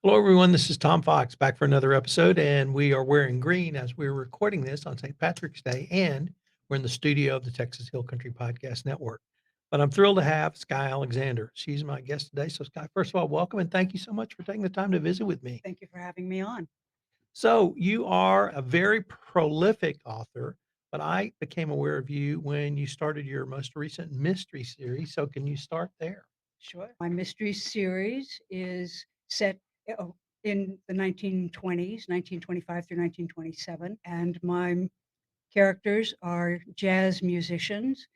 Hello, everyone. This is Tom Fox back for another episode, and we are wearing green as we're recording this on St. Patrick's Day, and we're in the studio of the Texas Hill Country Podcast Network. But I'm thrilled to have Skye Alexander. She's my guest today. So, Skye, first of all, welcome and thank you so much for taking the time to visit with me. Thank you for having me on. So, you are a very prolific author, but I became aware of you when you started your most recent mystery series. So, can you start there? Sure. My mystery series is set in the 1920s, 1925 through 1927, and my characters are jazz musicians.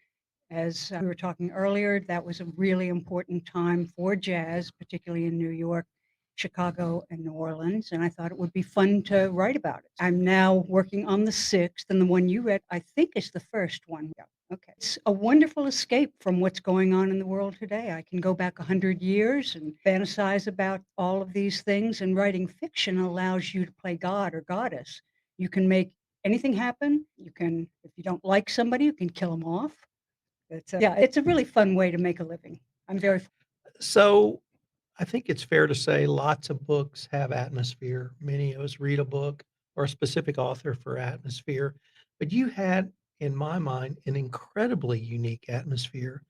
As we were talking earlier, that was a really important time for jazz, particularly in New York, Chicago, and New Orleans. And I thought it would be fun to write about it. I'm now working on the sixth, and the one you read, I think, is the first one. Yeah. Okay. It's a wonderful escape from what's going on in the world today. I can go back 100 years and fantasize about all of these things. And writing fiction allows you to play God or goddess. You can make anything happen. You can, if you don't like somebody, you can kill them off. It's a really fun way to make a living. I'm very So, I think it's fair to say lots of books have atmosphere. Many of us read a book or a specific author for atmosphere, but you had, in my mind, an incredibly unique atmosphere.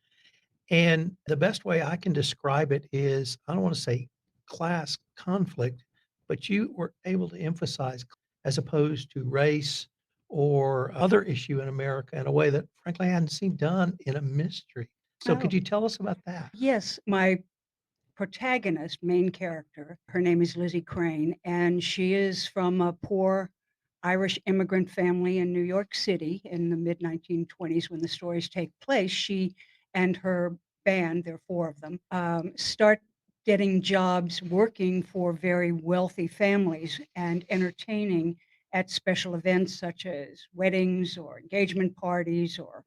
And the best way I can describe it is I don't want to say class conflict, but you were able to emphasize as opposed to race or other issue in America in a way that, frankly, I hadn't seen done in a mystery. So, could Oh, you tell us about that? yes, my protagonist, main character, her name is Lizzie Crane, and she is from a poor Irish immigrant family in New York City in the mid 1920s when the stories take place. She and her band, there are four of them, start getting jobs working for very wealthy families and entertaining at special events such as weddings or engagement parties or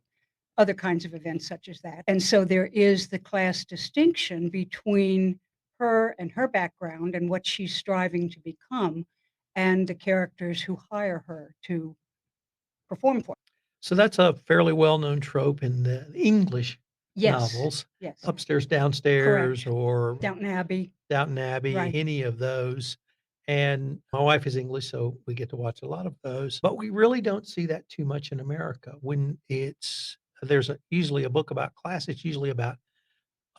other kinds of events such as that. And so there is the class distinction between her and her background and what she's striving to become and the characters who hire her to perform for. So that's a fairly well-known trope in the English Yes, novels, yes, Upstairs, Downstairs, correct. or Downton Abbey, Downton Abbey, right. any of those, and my wife is English, so we get to watch a lot of those, but we really don't see that too much in America. When there's usually a book about class, it's usually about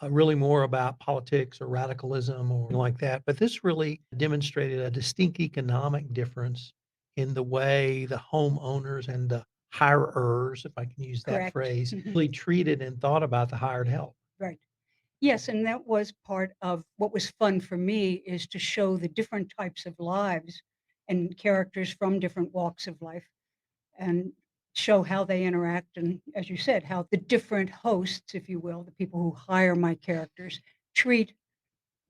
really more about politics or radicalism or like that. But this really demonstrated a distinct economic difference in the way the homeowners and the hirers, if I can use that Correct. phrase, really treated and thought about the hired help. Right. Yes, and that was part of what was fun for me is to show the different types of lives and characters from different walks of life and show how they interact and, as you said, how the different hosts, if you will, the people who hire my characters, treat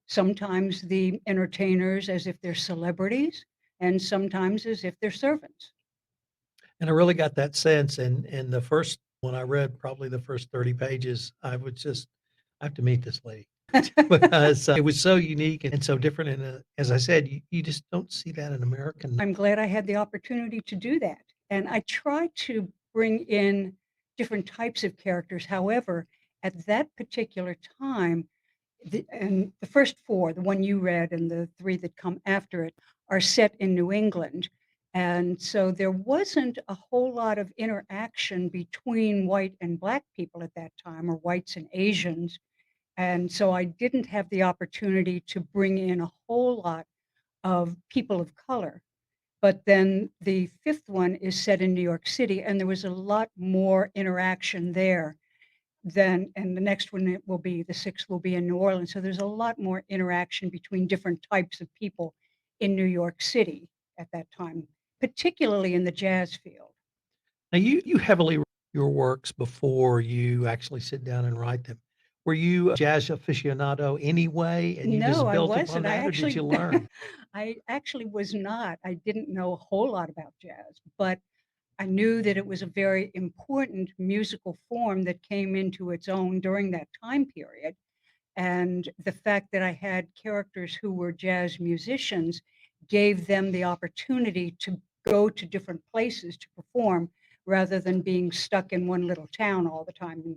sometimes the entertainers as if they're celebrities and sometimes as if they're servants. And I really got that sense. And the first when I read probably the first 30 pages, I have to meet this lady because it was so unique and so different. And as I said, you just don't see that in American. I'm glad I had the opportunity to do that. And I try to bring in different types of characters. However, at that particular time, the first four, the one you read and the three that come after it, are set in New England. And so there wasn't a whole lot of interaction between white and black people at that time, or whites and Asians. And so I didn't have the opportunity to bring in a whole lot of people of color. But then the fifth one is set in New York City, and there was a lot more interaction there than, and the next one it will be, the sixth will be in New Orleans. So there's a lot more interaction between different types of people in New York City at that time, particularly in the jazz field. Now you heavily read your works before you actually sit down and write them. Were you a jazz aficionado anyway, and you No, just I built upon wasn't. that, or did you learn? I actually was not. I didn't know a whole lot about jazz, but I knew that it was a very important musical form that came into its own during that time period. And the fact that I had characters who were jazz musicians gave them the opportunity to go to different places to perform rather than being stuck in one little town all the time and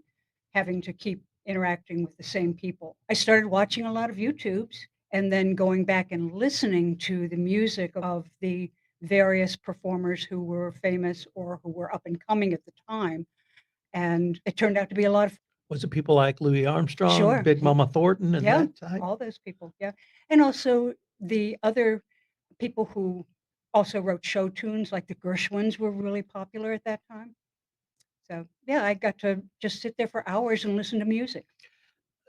having to keep interacting with the same people. I started watching a lot of YouTubes and then going back and listening to the music of the various performers who were famous or who were up and coming at the time, and it turned out to be a lot of Was it people like Louis Armstrong, sure, Big Mama Thornton, and yeah, that type? all those people, yeah, and also the other people who also wrote show tunes, like the Gershwins were really popular at that time. So, yeah, I got to just sit there for hours and listen to music.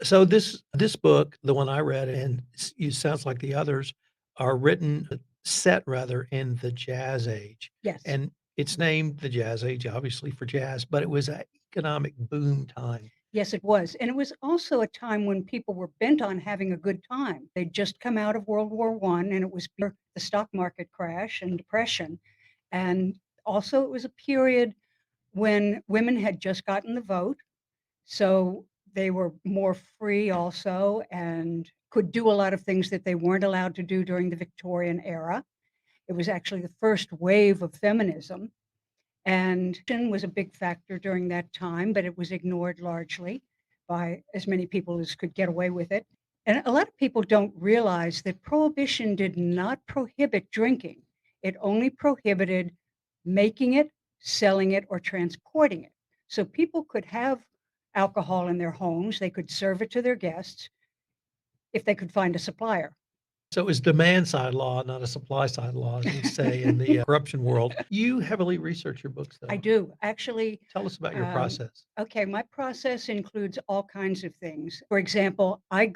So this book, the one I read, and it sounds like the others are written set rather in the jazz age, Yes. and it's named the jazz age, obviously for jazz, but it was an economic boom time. Yes, it was, and it was also a time when people were bent on having a good time. They'd just come out of World War One, and it was before the stock market crash and depression, and also it was a period when women had just gotten the vote, so they were more free also and could do a lot of things that they weren't allowed to do during the Victorian era. It was actually the first wave of feminism, and was a big factor during that time, but it was ignored largely by as many people as could get away with it. And a lot of people don't realize that prohibition did not prohibit drinking. It only prohibited making it, selling it, or transporting it. So people could have alcohol in their homes, they could serve it to their guests if they could find a supplier. So it was demand side law, not a supply side law, as we say in the corruption world. You heavily research your books, I though. do. Actually, Tell us about your um, process. okay, my process includes all kinds of things. For example, I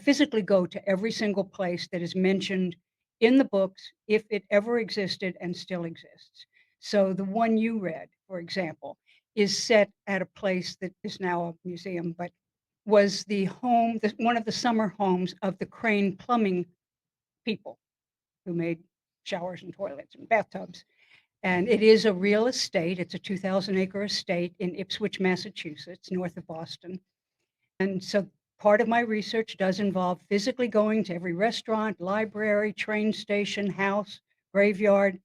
physically go to every single place that is mentioned in the books if it ever existed and still exists. So the one you read, for example, is set at a place that is now a museum, but was one of the summer homes of the Crane plumbing people who made showers and toilets and bathtubs. And it is a real estate. It's a 2,000-acre estate in Ipswich, Massachusetts, north of Boston. And so part of my research does involve physically going to every restaurant, library, train station, house, graveyard,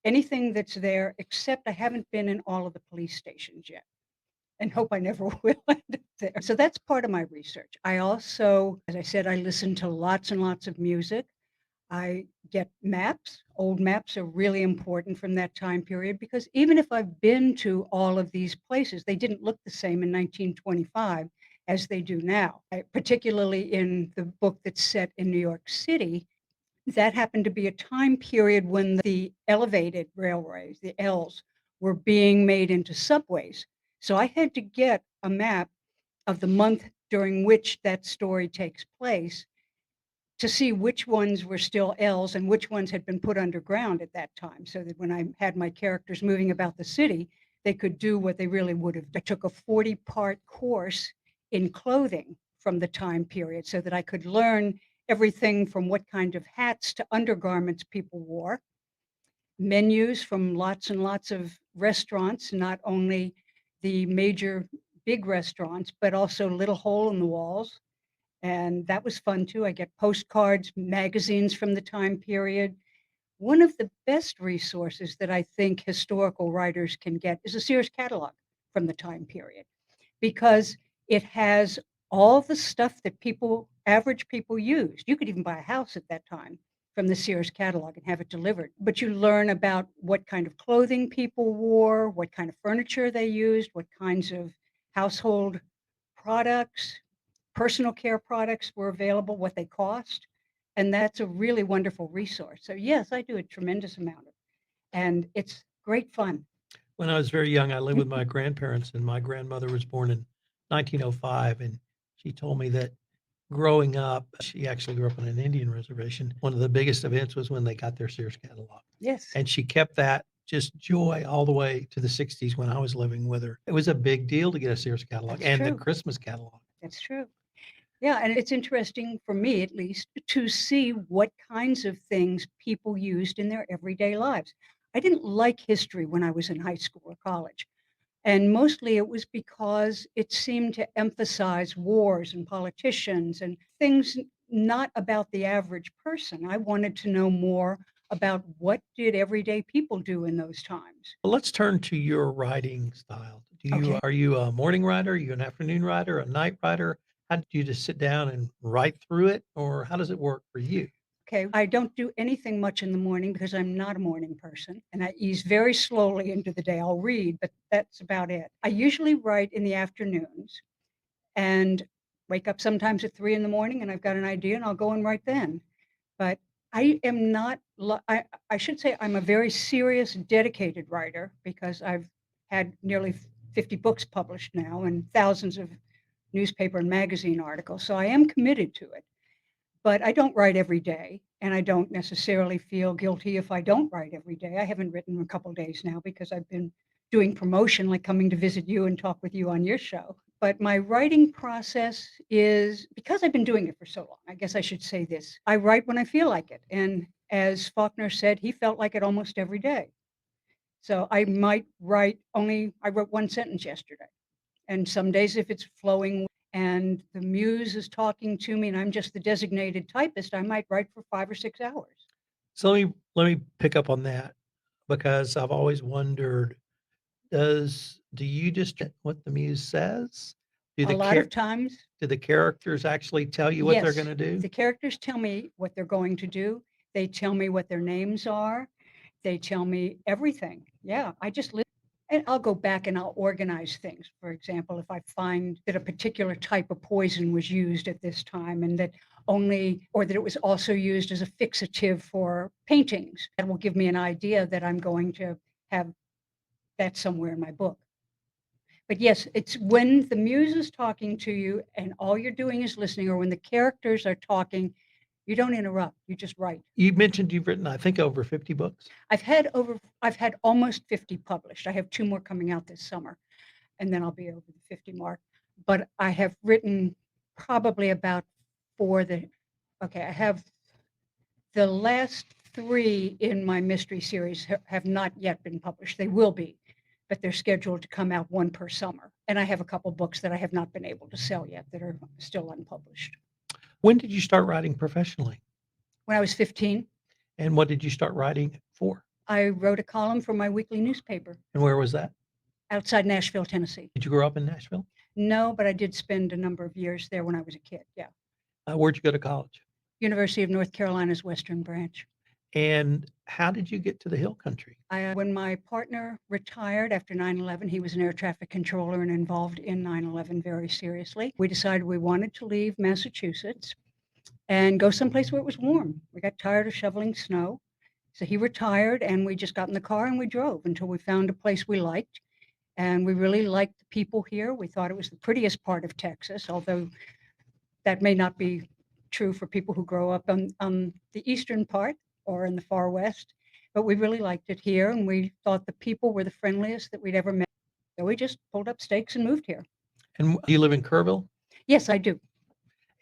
anything that's there, except I haven't been in all of the police stations yet and hope I never will end up there. So that's part of my research. I also, as I said, I listen to lots and lots of music. I get maps. Old maps are really important from that time period because even if I've been to all of these places, they didn't look the same in 1925 as they do now. Particularly in the book that's set in New York City, that happened to be a time period when the elevated railways, the Ls, were being made into subways. So I had to get a map of the month during which that story takes place to see which ones were still Ls and which ones had been put underground at that time, so that when I had my characters moving about the city, they could do what they really would have. I took a 40-part course in clothing from the time period so that I could learn everything from what kind of hats to undergarments people wore, menus from lots and lots of restaurants, not only the major big restaurants, but also little hole in the walls, and that was fun too. I get postcards, magazines from the time period. One of the best resources that I think historical writers can get is a Sears catalog from the time period because it has all the stuff that average people used. You could even buy a house at that time from the Sears catalog and have it delivered. But you learn about what kind of clothing people wore, what kind of furniture they used, what kinds of household products, personal care products were available, what they cost, and that's a really wonderful resource. So, yes, I do a tremendous amount of and it's great fun. When I was very young, I lived with my grandparents, and my grandmother was born in 1905, and she told me that growing up, she actually grew up on an Indian reservation. One of the biggest events was when they got their Sears catalog, Yes, and she kept that just joy all the way to the '60s when I was living with her. It was a big deal to get a Sears catalog that's and the true. Christmas catalog. That's true. Yeah, and it's interesting for me, at least, to see what kinds of things people used in their everyday lives. I didn't like history when I was in high school or college. And mostly it was because it seemed to emphasize wars and politicians and things not about the average person. I wanted to know more about what did everyday people do in those times. Well, let's turn to your writing style. Okay. Are you a morning writer? Are you an afternoon writer, a night writer? How did you just sit down and write through it, or how does it work for you? Okay, I don't do anything much in the morning because I'm not a morning person, and I ease very slowly into the day. I'll read, but that's about it. I usually write in the afternoons and wake up sometimes at 3 in the morning, and I've got an idea, and I'll go and write then. But I am not I should say I'm a very serious, dedicated writer because I've had nearly 50 books published now and thousands of newspaper and magazine articles, so I am committed to it. But I don't write every day, and I don't necessarily feel guilty if I don't write every day. I haven't written in a couple days now because I've been doing promotion, like coming to visit you and talk with you on your show. But my writing process is because I've been doing it for so long, I guess I should say this. I write when I feel like it. And as Faulkner said, he felt like it almost every day. So I might I wrote one sentence yesterday. And some days if it's flowing and the muse is talking to me and I'm just the designated typist, I might write for 5 or 6 hours. So let me pick up on that because I've always wondered, do you just get what the muse says? Do A the lot of char times do the characters actually tell you what they're yes, gonna do? the characters tell me what they're going to do. They tell me what their names are. They tell me everything. Yeah, I just listen, and I'll go back and I'll organize things. For example, if I find that a particular type of poison was used at this time and that only or that it was also used as a fixative for paintings, that will give me an idea that I'm going to have that somewhere in my book. But yes, it's when the muse is talking to you and all you're doing is listening, or when the characters are talking, you don't interrupt, you just write. You mentioned you've written, I think, over 50 books. I've had almost 50 published. I have 2 more coming out this summer, and then I'll be over the 50 mark. But I have written probably about 4 that okay, I have the last 3 in my mystery series have not yet been published. They will be, but they're scheduled to come out 1 per summer. And I have a couple books that I have not been able to sell yet that are still unpublished. When did you start writing professionally? When I was 15, And what did you start writing for? I wrote a column for my weekly newspaper And where was that? outside Nashville, Tennessee. Did you grow up in Nashville? No, but I did spend a number of years there when I was a kid, yeah. Where'd you go to college? University of North Carolina's Western Branch. And how did you get to the Hill Country? When my partner retired after 9/11, he was an air traffic controller and involved in 9/11 very seriously. We decided we wanted to leave Massachusetts and go someplace where it was warm. We got tired of shoveling snow. So he retired and we just got in the car and we drove until we found a place we liked. And we really liked the people here. We thought it was the prettiest part of Texas, although that may not be true for people who grow up on the eastern part or in the far west. But we really liked it here, and we thought the people were the friendliest that we'd ever met. So we just pulled up stakes and moved here. And do you live in Kerrville? Yes, I do.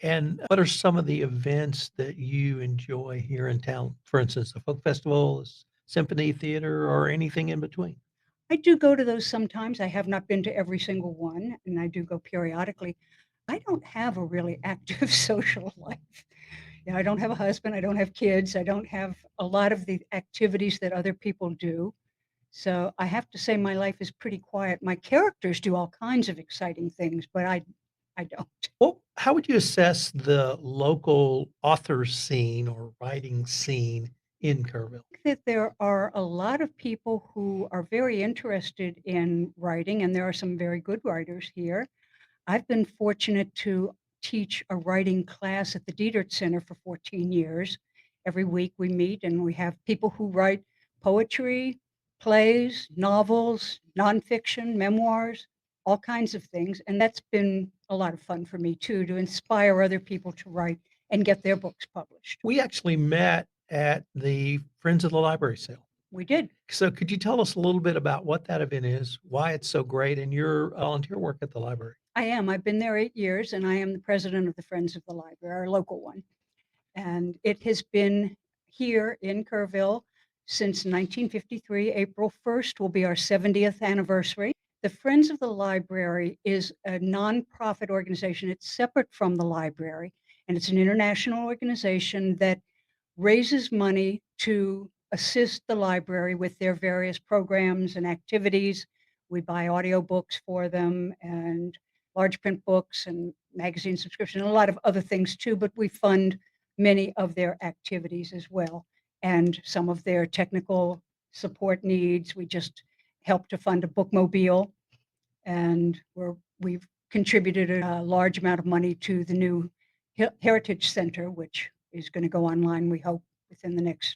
And what are some of the events that you enjoy here in town? For instance, a folk festival, symphony theater, or anything in between? I do go to those sometimes. I have not been to every single one, and I do go periodically. I don't have a really active social life. You know, I don't have a husband, I don't have kids, I don't have a lot of the activities that other people do. So I have to say my life is pretty quiet. My characters do all kinds of exciting things, but I don't. Well, how would you assess the local author scene or writing scene in Kerrville? That there are a lot of people who are very interested in writing, and there are some very good writers here. I've been fortunate to teach a writing class at the Diedert Center for 14 years. Every week we meet and we have people who write poetry, plays, novels, nonfiction, memoirs, all kinds of things. And that's been a lot of fun for me too, to inspire other people to write and get their books published. We actually met at the Friends of the Library sale. We did. So could you tell us a little bit about what that event is, why it's so great, and your volunteer work at the library? I am. I've been there 8 years and I am the president of the Friends of the Library, our local one. And it has been here in Kerrville since 1953. April 1st will be our 70th anniversary. The Friends of the Library is a nonprofit organization. It's separate from the library, and it's an international organization that raises money to assist the library with their various programs and activities. We buy audiobooks for them and large print books and magazine subscription, and a lot of other things too, but we fund many of their activities as well, and some of their technical support needs. We just helped to fund a bookmobile, and we've contributed a large amount of money to the new Heritage Center, which is gonna go online, we hope, within the next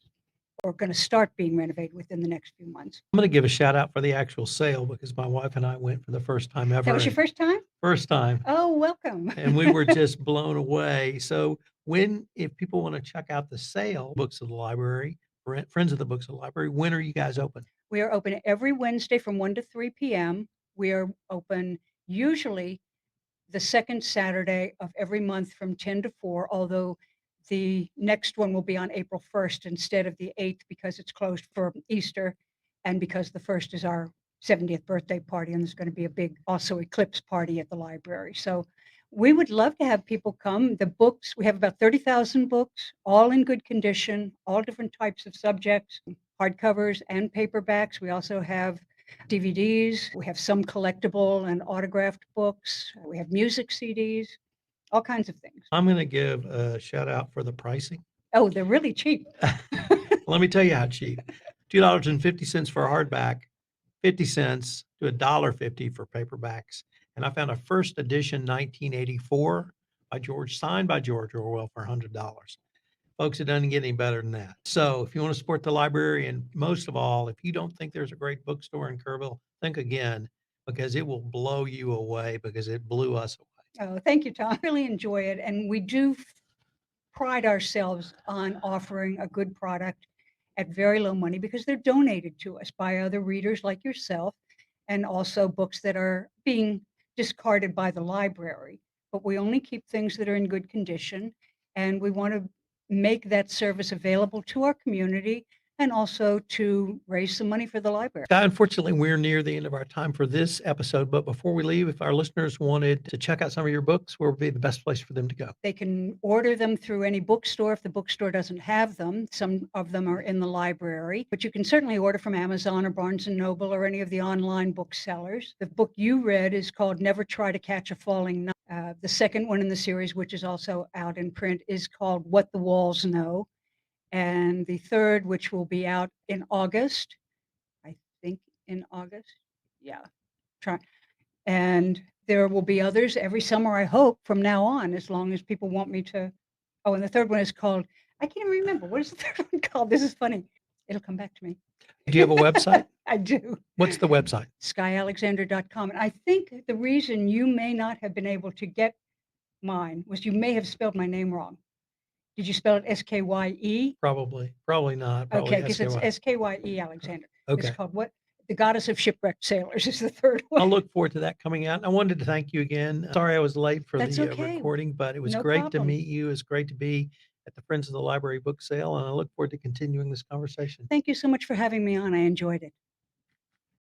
or gonna start being renovated within the next few months. I'm gonna give a shout out for the actual sale because my wife and I went for the first time That ever was your and first time? first time, Oh, welcome. and we were just blown away. So if people wanna check out the sale, Books of the Library, Friends of the Books of the Library, when are you guys open? We are open every Wednesday from 1 to 3 PM. We are open usually the 2nd Saturday of every month from 10 to 4, although the next one will be on April 1st instead of the 8th because it's closed for Easter and because the 1st is our 70th birthday party, and there's gonna be a big also eclipse party at the library. So we would love to have people come. The books, we have about 30,000 books, all in good condition, all different types of subjects, hardcovers and paperbacks. We also have DVDs. We have some collectible and autographed books. We have music CDs, all kinds of things. I'm gonna give a shout out for the pricing. Oh, they're really cheap. Let me tell you how cheap. $2.50 for a hardback, 50 cents to $1.50 for paperbacks. And I found a first edition 1984 signed by George Orwell for $100. Folks, it doesn't get any better than that. So if you want to support the library, and most of all, if you don't think there's a great bookstore in Kerrville, think again because it will blow you away because it blew us away. Oh, thank you, Tom. I really enjoy it, and we do pride ourselves on offering a good product at very low money because they're donated to us by other readers like yourself, and also books that are being discarded by the library. But we only keep things that are in good condition, and we want to make that service available to our community and also to raise some money for the library. Guy, unfortunately, we're near the end of our time for this episode, but before we leave, if our listeners wanted to check out some of your books, where would be the best place for them to go? They can order them through any bookstore if the bookstore doesn't have them. Some of them are in the library, but you can certainly order from Amazon or Barnes& and Noble or any of the online booksellers. The book you read is called Never Try to Catch a Falling Knife. The second one in the series, which is also out in print, is called What the Walls Know. And the third, which will be out in August, I think in August. Yeah. Try and there will be others every summer, I hope, from now on, as long as people want me to. Oh, and the third one is called, I can't even remember. What is the third one called? This is funny. It'll come back to me. Do you have a website? I do. What's the website? SkyeAlexander.com. And I think the reason you may not have been able to get mine was you may have spelled my name wrong. Did you spell it S-K-Y-E? Probably not. Probably Okay, because it's SKY. S-K-Y-E Alexander. It's Okay. called what? The Goddess of Shipwrecked Sailors is the third I'll one. look forward to that coming out. I wanted to thank you again. Sorry I was late for That's the okay. recording, but it was No great to problem. meet you. It's great to be at the Friends of the Library book sale, and I look forward to continuing this conversation. Thank you so much for having me on. I enjoyed it.